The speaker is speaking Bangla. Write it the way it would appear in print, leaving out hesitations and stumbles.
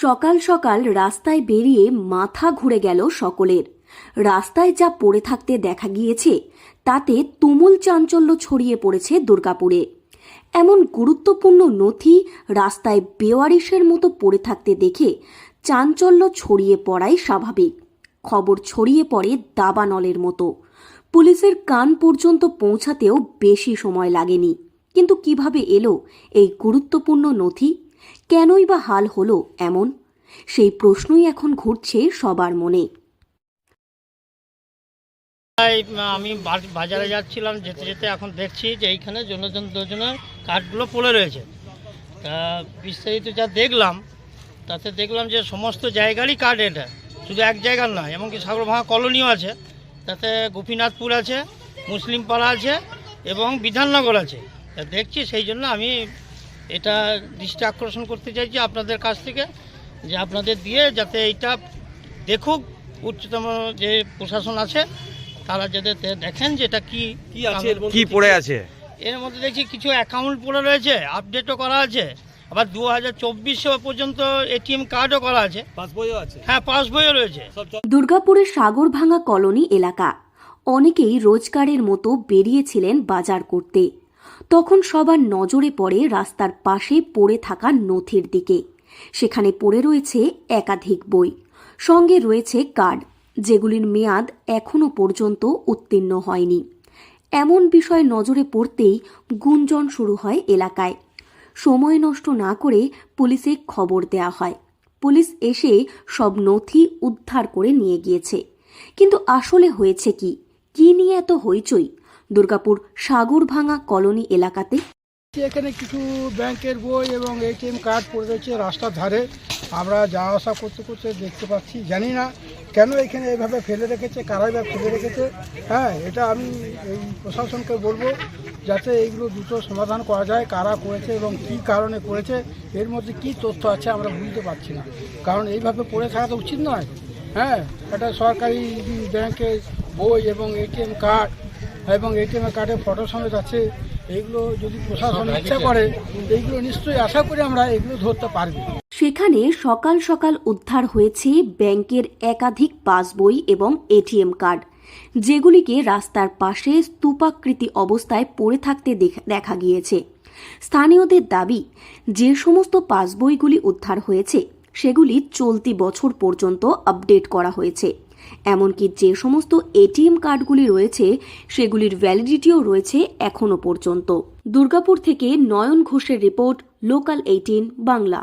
সকাল সকাল রাস্তায় বেরিয়ে মাথা ঘুরে গেল সকলের। রাস্তায় যা পড়ে থাকতে দেখা গিয়েছে তাতে তুমুল চাঞ্চল্য ছড়িয়ে পড়েছে দুর্গাপুরে। এমন গুরুত্বপূর্ণ নথি রাস্তায় বেওয়ারিশের মতো পড়ে থাকতে দেখে চাঞ্চল্য ছড়িয়ে পড়াই স্বাভাবিক। খবর ছড়িয়ে পড়ে দাবানলের মতো। পুলিশের কান পর্যন্ত পৌঁছাতেও বেশি সময় লাগেনি। কিন্তু কিভাবে এলো এই গুরুত্বপূর্ণ নথি? কেনই বা হাল হলো এমন? সেই প্রশ্নই এখন ঘুরছে সবার মনে। আমি বাজারে যাচ্ছিলাম, যেতে যেতে এখন দেখছি যে এইখানে যোজনার কার্ডগুলো পড়ে রয়েছে। তা বিস্তারিত যা দেখলাম তাতে দেখলাম যে সমস্ত জায়গারই কার্ড, এটা শুধু এক জায়গার নয়, এমনকি সাগরভাঙা কলোনিও আছে, তাতে গোপীনাথপুর আছে, মুসলিম পাড়া আছে এবং বিধাননগর আছে। তা দেখছি, সেই জন্য আমি এটা দৃষ্টি আকর্ষণ করতে চাইছি আপনাদের কাছ থেকে, যে আপনাদের দিয়ে যাতে এইটা দেখুক উচ্চতম যে প্রশাসন আছে, তারা যাতে দেখেন যে এটা কি আছে, কি পড়ে আছে। এর মধ্যে দেখছি কিছু অ্যাকাউন্ট পড়ে রয়েছে, আপডেটও করা আছে, আবার 2024 পর্যন্ত এটিএম কার্ডও করা আছে, পাসবইও আছে। হ্যাঁ, পাসবইও রয়েছে। দুর্গাপুরের সাগরভাঙা কলোনি এলাকা। অনেকেই রোজগারের মতো বেরিয়েছিলেন বাজার করতে। তখন সবার নজরে পড়ে রাস্তার পাশে পড়ে থাকা নথির দিকে। সেখানে পড়ে রয়েছে একাধিক বই, সঙ্গে রয়েছে কার্ড, যেগুলির মেয়াদ এখনো পর্যন্ত উত্তীর্ণ হয়নি। এমন বিষয় নজরে পড়তেই গুঞ্জন শুরু হয় এলাকায়। সময় নষ্ট না করে পুলিশে খবর দেয়া হয়। পুলিশ এসে সব নথি উদ্ধার করে নিয়ে গিয়েছে। কিন্তু আসলে হয়েছে কি নিয়ে এত হইচই দুর্গাপুর সাগরভাঙা কলোনি এলাকাতে? এখানে কিছু ব্যাংকের বই এবং এটিএম কার্ড পড়ে রয়েছে রাস্তার ধারে। আমরা যাওয়া আসা করতে করতে দেখতে পাচ্ছি। জানি না কেন এখানে এইভাবে ফেলে রেখেছে, কারাই বা ফেলে রেখেছে। হ্যাঁ, এটা আমি এই প্রশাসনকে বলবো যাতে এইগুলো দ্রুত সমাধান করা যায়। কারা করেছে এবং কী কারণে করেছে, এর মধ্যে কি তথ্য আছে আমরা বুঝতে পারছি না। কারণ এইভাবে পড়ে থাকা তো উচিত নয়। হ্যাঁ, এটা সরকারি ব্যাংকের বই এবং এটিএম কার্ড এবং এটিএম কার্ডের ফটো সমেত আছে। এইগুলো যদি প্রশাসন ইচ্ছা করে, এইগুলো নিশ্চয়ই আশা করি আমরা এগুলো ধরতে পারবো। সেখানে সকাল সকাল উদ্ধার হয়েছে ব্যাংকের একাধিক পাসবই এবং এটিএম কার্ড, যেগুলিকে রাস্তার পাশে স্তূপাকৃতি অবস্থায় পড়ে থাকতে দেখা গিয়েছে। স্থানীয়দের দাবি, যে সমস্ত পাসবইগুলি উদ্ধার হয়েছে সেগুলি চলতি বছর পর্যন্ত আপডেট করা হয়েছে। এমনকি যে সমস্ত এটিএম কার্ডগুলি রয়েছে সেগুলির ভ্যালিডিটিও রয়েছে এখনো পর্যন্ত। দুর্গাপুর থেকে নয়ন ঘোষের রিপোর্ট, লোকাল 18 বাংলা।